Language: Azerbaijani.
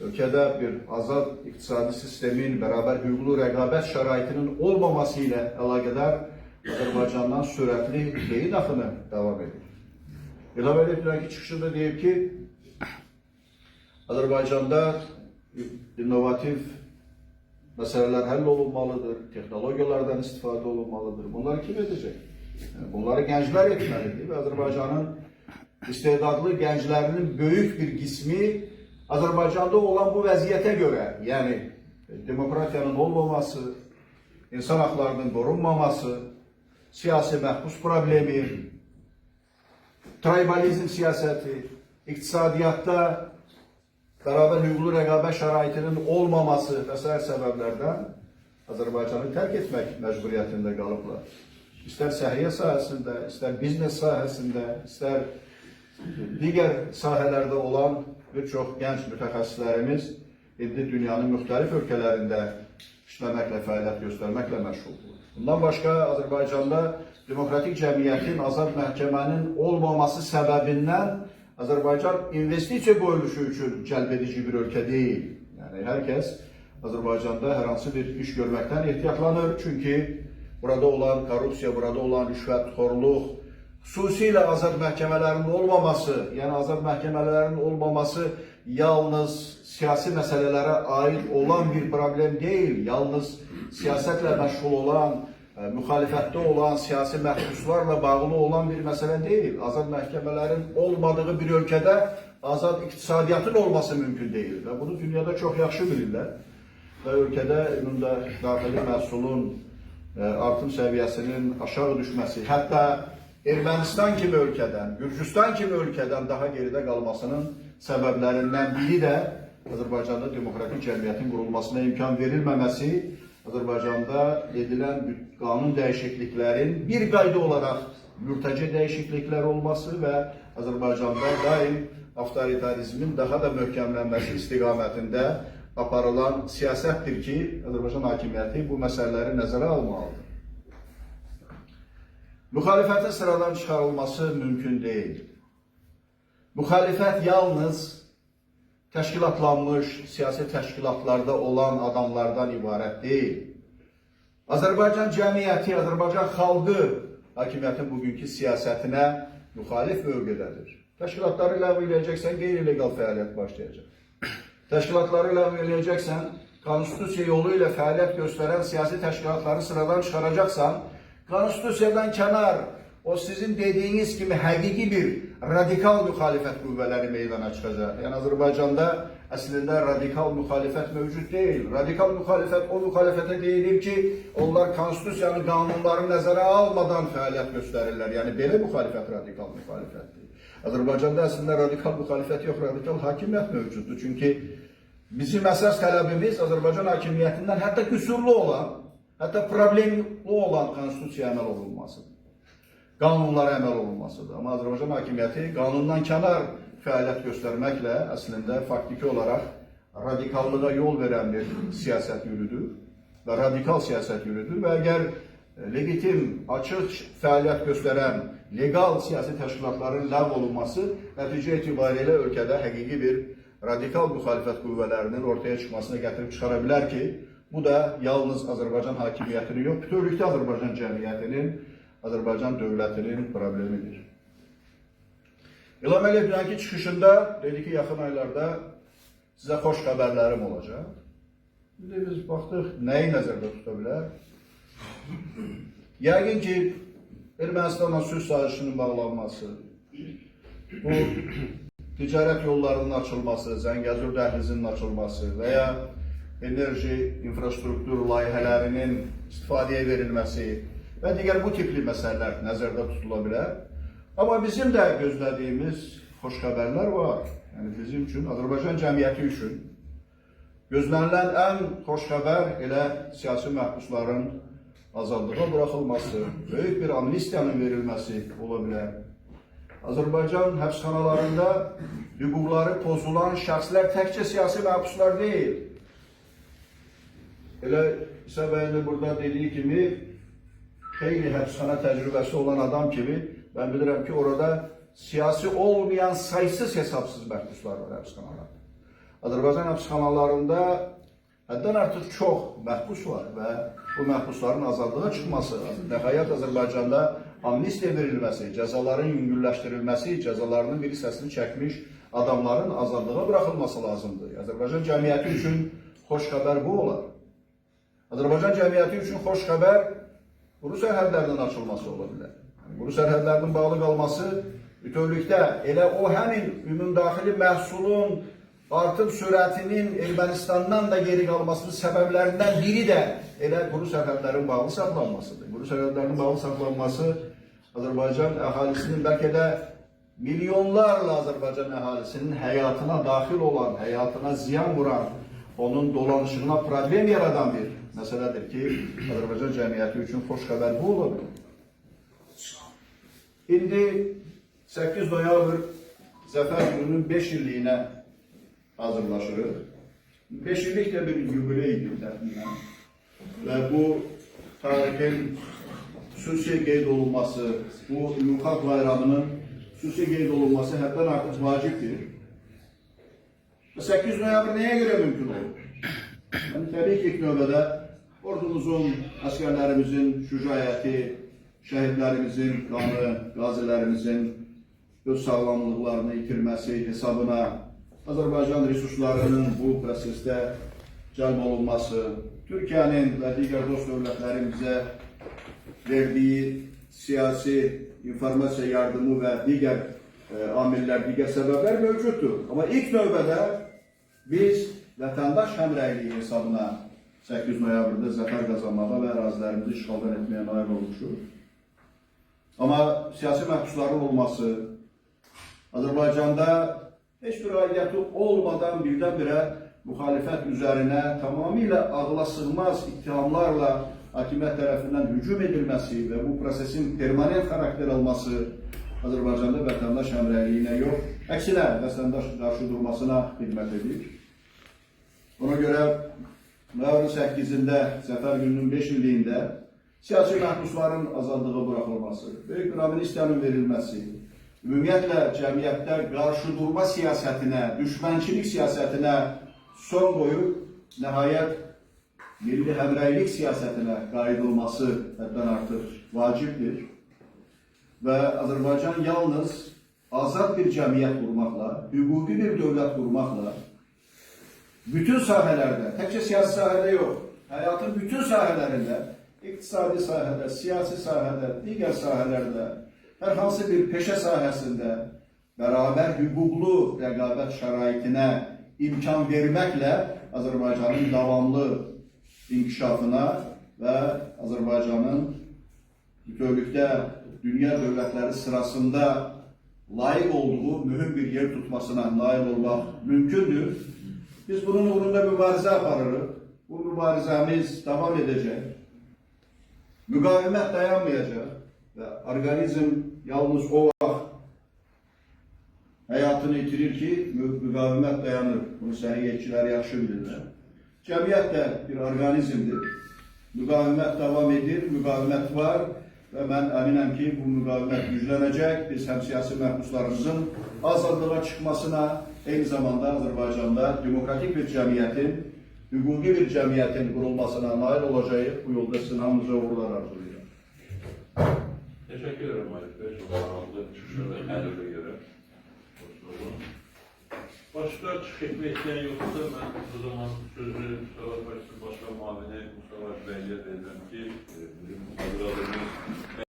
ölkədə bir azad iqtisadi sistemin, bərabər hüquqlu rəqabət şəraitinin olmaması ilə əlaqədar Azərbaycandan sürətli beyin axını davam edir. İlave edilən ki, çıxışında deyib ki, Azərbaycanda innovativ məsələlər həll olunmalıdır, texnologiyalardan istifadə olunmalıdır. Bunları kim edəcək? Bunları gənclər etməlidir və Azərbaycanın istedadlı gənclərinin böyük bir qismi Azərbaycanda olan bu vəziyyətə görə, yəni demokratiyanın olmaması, insan haqlarının qorunmaması, siyasi məhbus problemi, tribalizm siyasəti, iqtisadiyyatda bərabər hüquqlu rəqabət şəraitinin olmaması və sair səbəblərdən Azərbaycanı tərk etmək məcburiyyətində qalıblar. İstər səhiyyə sahəsində, istər biznes sahəsində, istər digər sahələrdə olan bir çox gənc mütəxəssislərimiz indi dünyanın müxtəlif ölkələrində işləməklə, fəaliyyət göstərməklə məşğuldur. Bundan başqa Azərbaycanda demokratik cəmiyyətin, azad məhkəmənin olmaması səbəbindən Azərbaycan investisiya qoyuluşu üçün cəlbedici bir ölkə deyil. Yəni, hər kəs Azərbaycanda hər hansı bir iş görməkdən ehtiyatlanır. Çünki burada olan korrupsiya, burada olan rüşvətxorluq, xüsusilə azad məhkəmələrinin olmaması, yəni azad məhkəmələrinin olmaması yalnız siyasi məsələlərə aid olan bir problem deyil, yalnız siyasətlə məşğul olan, müxalifətdə olan, siyasi məhbuslarla bağlı olan bir məsələ deyil. Azad məhkəmələrin olmadığı bir ölkədə azad iqtisadiyyatın olması mümkün deyil və bunu dünyada çox yaxşı bilirlər. Və ölkədə ümumda daxili məhsulun artım səviyyəsinin aşağı düşməsi, hətta Ermənistan kimi ölkədən, Gürcüstan kimi ölkədən daha geridə qalmasının səbəblərindən biri də Azərbaycanda demokratik cəmiyyətin qurulmasına imkan verilməməsi, Azərbaycanda edilən qanun dəyişikliklərin bir qayda olaraq mürtəci dəyişikliklər olması və Azərbaycanda daim avtoritarizmin daha da möhkəmlənməsi istiqamətində aparılan siyasətdir ki, Azərbaycan hakimiyyəti bu məsələləri nəzərə almalıdır. Müxalifətin sıradan çıxarılması mümkün deyil. Müxalifət yalnız təşkilatlanmış siyasi təşkilatlarda olan adamlardan ibarət deyil. Azərbaycan cəmiyyəti, Azərbaycan xalqı hakimiyyətin bugünkü siyasətinə müxalif mövqedədir. Təşkilatları ləğv edəcəksən, qeyri-legal fəaliyyət başlayacaq. Təşkilatları ləğv edəcəksən, konstitusiya yolu ilə fəaliyyət göstərən siyasi təşkilatları sıradan çıxaracaqsan, konstitusiyadan kənar, o sizin dediyiniz kimi həqiqi bir radikal müxalifət qüvvələri meydana çıxacaq. Yəni Azərbaycanda əslində radikal müxalifət mövcud deyil. Radikal müxalifət o müxalifətə deyilir ki, onlar konstitusiyanın qanunları nəzərə almadan fəaliyyət göstərirlər. Yəni belə müxalifət radikal müxalifətdir. Azərbaycanda əslində radikal müxalifət yox, radikal hakimiyyət mövcuddur. Çünki bizim əsas tələbimiz Azərbaycan hakimiyyətindən hətta qüsurlu olan, hətta problemli olan konstitusiyaya əməl olunmasıdır. Qanunlara əməl olunmasıdır. Amma Azərbaycan hakimiyyəti qanundan kənar fəaliyyət göstərməklə əslində faktiki olaraq radikallığa yol verən bir siyasət yürüdür və radikal siyasət yürüdür və əgər legitim, açıq fəaliyyət göstərən legal siyasi təşkilatların ləğv olunması nəticə etibarilə ölkədə həqiqi bir radikal müxalifət qüvvələrinin ortaya çıxmasına gətirib çıxara bilər ki, bu da yalnız Azərbaycan hakimiyyətinin yox, bütövlükdə Azərbaycan cəmiyyətinin, Azərbaycan dövlətinin problemidir. İlham Əliyevin çıxışında dedi ki, yaxın aylarda sizə xoş xəbərlərim olacaq. Biz baxdıq, nəyi nəzərdə tuta bilər? Yəqin ki, Ermənistanla sülh sazişinin bağlanması, bu ticarət yollarının açılması, Zəngəzur dəhlizinin açılması və ya enerji infrastruktur layihələrinin istifadəyə verilməsi və digər bu tipli məsələlər nəzərdə tutula bilər. Amma bizim də gözlədiyimiz xoş xəbərlər var. Yəni bizim üçün, Azərbaycan cəmiyyəti üçün gözlənilən ən xoş xəbər elə siyasi məhbusların azadlığa buraxılması, böyük bir amnistiyanın verilməsi ola bilər. Azərbaycan həbsxanalarında hüquqları pozulan şəxslər təkcə siyasi məhbuslar deyil. Elə İsa bəyin burada dediyi kimi, xeyli həbsxana təcrübəsi olan adam kimi, mən bilirəm ki, orada siyasi olmayan saysız hesabsız məhbuslar var həbsxanalarda. Azərbaycan həbsxanalarında həddən artıq çox məhbus var və bu məhbusların azadlığa çıxması, nəhayət Azərbaycanda amnistiya verilməsi, cəzaların yüngülləşdirilməsi, cəzalarının bir hissəsini çəkmiş adamların azadlığa buraxılması lazımdır. Azərbaycan cəmiyyəti üçün xoş xəbər bu olar. Azərbaycan cəmiyyəti üçün xoş xəbər quru sərhədlərinin açılması ola bilər. Quru sərhədlərinin bağlı qalması bütövlükdə elə o həmin ümumdaxili məhsulun artım sürətinin Ermənistandan da geri qalmasının səbəblərindən biri də elə quru sərhədlərin bağlı saxlanmasıdır. Quru sərhədlərin bağlı saxlanması Azərbaycan əhalisinin bəlkə də milyonlarla Azərbaycan əhalisinin həyatına daxil olan, həyatına ziyan vuran, onun dolanışına problem yaradan bir məsələdir ki, Azərbaycan cəmiyyəti üçün xoş xəbər bu olur. İndi 8 noyabr Zəfər gününün 5 illiyinə hazırlaşırıq. 5 illik də bir yubileydir təxminən. Və bu tarihin xüsusi qeyd olunması, bu ümumxalq bayramının xüsusi qeyd olunması həddən artıq vacibdir. 8 noyabr nəyə görə mümkün olur? Təbii ki, ilk növbədə ordumuzun, əsgərlərimizin şücaəti, şəhidlərimizin qanı, qazilərimizin öz sağlamlıqlarını itirməsi hesabına Azərbaycan resurslarının bu prosesdə cəlb olunması, Türkiyənin və digər dost dövlətlərin bizə verdiyi siyasi informasiya yardımı və digər amillər, digər səbəblər mövcuddur. Amma ilk növbədə biz vətəndaş həmrəyliyi hesabına 8 noyabrda zəfər qazanmağa və ərazilərimizi işğaldan etməyə nail olmuşuq. Amma siyasi məhbusların olması, Azərbaycanda heç bir aidiyyəti olmadan birdən-birə müxalifət üzərinə tamamilə ağla sığmaz ittihamlarla hakimiyyət tərəfindən hücum edilməsi və bu prosesin permanent xarakter alması Azərbaycanda vətəndaş həmrəyliyinə yox, əksinə vətəndaş qarşı durmasına xidmət edir. Ona görə noyabrın 8-də Zəfər gününün 5 illiyində siyasi məhbusların azadlığa buraxılması, böyük bir amnistiyanın verilməsi, ümumiyyətlə cəmiyyətdə qarşı durma siyasətinə, düşmənçilik siyasətinə son qoyub nəhayət milli həmrəylik siyasətinə qayıdılması həddən artıq vacibdir. Və Azərbaycan yalnız azad bir cəmiyyət qurmaqla, hüquqi bir dövlət qurmaqla, bütün sahələrdə, təkcə siyasi sahədə yox, həyatın bütün sahələrində, iqtisadi sahədə, siyasi sahədə, digər sahələrdə, hər hansı bir peşə sahəsində bərabər hüquqlu rəqabət şəraitinə imkan verməklə Azərbaycanın davamlı inkişafına və Azərbaycanın bütövlükdə dünya dövlətləri sırasında layiq olduğu mühüm bir yer tutmasına nail olmaq mümkündür. Biz bunun uğrunda mübarizə aparırıq. Bu mübarizəmiz davam edəcək. Müqavimət dayanmayacaq və orqanizm yalnız o vaxt həyatını itirir ki, müqavimət dayanır. Bunu səhiyyətçilər yaxşı bilirlər. Cəmiyyət də bir orqanizmdir. Müqavimət davam edir, müqavimət var və mən əminəm ki, bu müqavimət güclənəcək. Biz həm siyasi məhbuslarımızın azadlığa çıxmasına, eyni zamanda Azərbaycanda demokratik bir cəmiyyətin, hüquqi bir cəmiyyətin qurulmasına nail olacağıq. Bu yolda sizin hamınıza uğurlar arzulayıram. Teşekkür ederim Malik Bey. Çok anlamlı çıkışlarda kendine göre. Başka çıkış etmek isteyen yoksa ben o zaman sözü Mustafa Başkan Muavini Mustafa Bey'e vereceğim ki